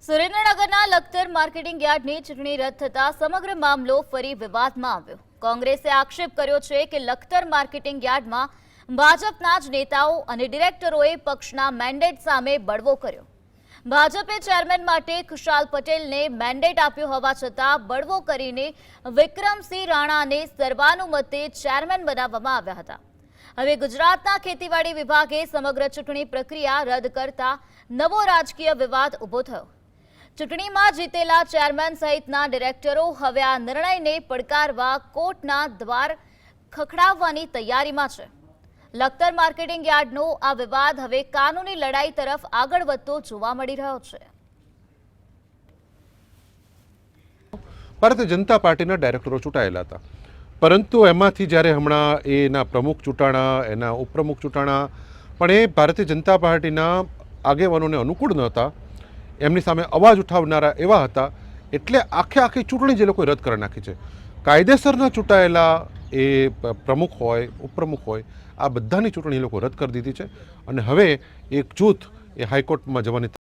સુરેન્દ્રનગરના લખતર માર્કેટિંગ યાર્ડની ચૂંટણી રદ થતા સમગ્ર મામલો ફરી વિવાદમાં આવ્યો। કોંગ્રેસે આક્ષેપ કર્યો છે કે લખતર માર્કેટિંગ યાર્ડમાં ભાજપના જ નેતાઓ અને ડિરેક્ટરોએ પક્ષના મેન્ડેટ સામે બળવો કર્યો। ભાજપે ચેરમેન માટે ખુશાલ પટેલને મેન્ડેટ આપ્યો હોવા છતાં બળવો કરીને વિક્રમસિંહ રાણાને સર્વાનુમતે ચેરમેન બનાવવામાં આવ્યા હતા। હવે ગુજરાતના ખેતીવાડી વિભાગે સમગ્ર ચૂંટણી પ્રક્રિયા રદ કરતા નવો રાજકીય વિવાદ ઊભો થયો। ચૂંટણીમાં જીતેલા ચેરમેન સહિતના ડિરેક્ટરો હવે આ નિર્ણયને પડકારવા કોર્ટના દ્વાર ખખડાવવાની તૈયારીમાં છે। લખતર માર્કેટિંગ યાર્ડનો આ વિવાદ હવે કાનૂની લડાઈ તરફ આગળ વધતો જોવા મળી રહ્યો છે। ભારતીય જનતા પાર્ટીના ડાયરેક્ટરો ચૂંટાયેલા હતા, પરંતુ એમાંથી જ્યારે હમણાં એના પ્રમુખ ચૂંટાણા, એના ઉપપ્રમુખ ચૂંટાણા, પણ એ ભારતીય જનતા પાર્ટીના આગેવાનોને અનુકૂળ ન હતા, એમની સામે અવાજ ઉઠાવનારા એવા હતા, એટલે આખી ચૂંટણી જે લોકોએ રદ કરી નાખી છે। કાયદેસરના ચૂંટાયેલા એ પ્રમુખ હોય, ઉપપ્રમુખ હોય, આ બધાની ચૂંટણી લોકો રદ કરી દીધી છે અને હવે એક જૂથ એ હાઈકોર્ટમાં જવાની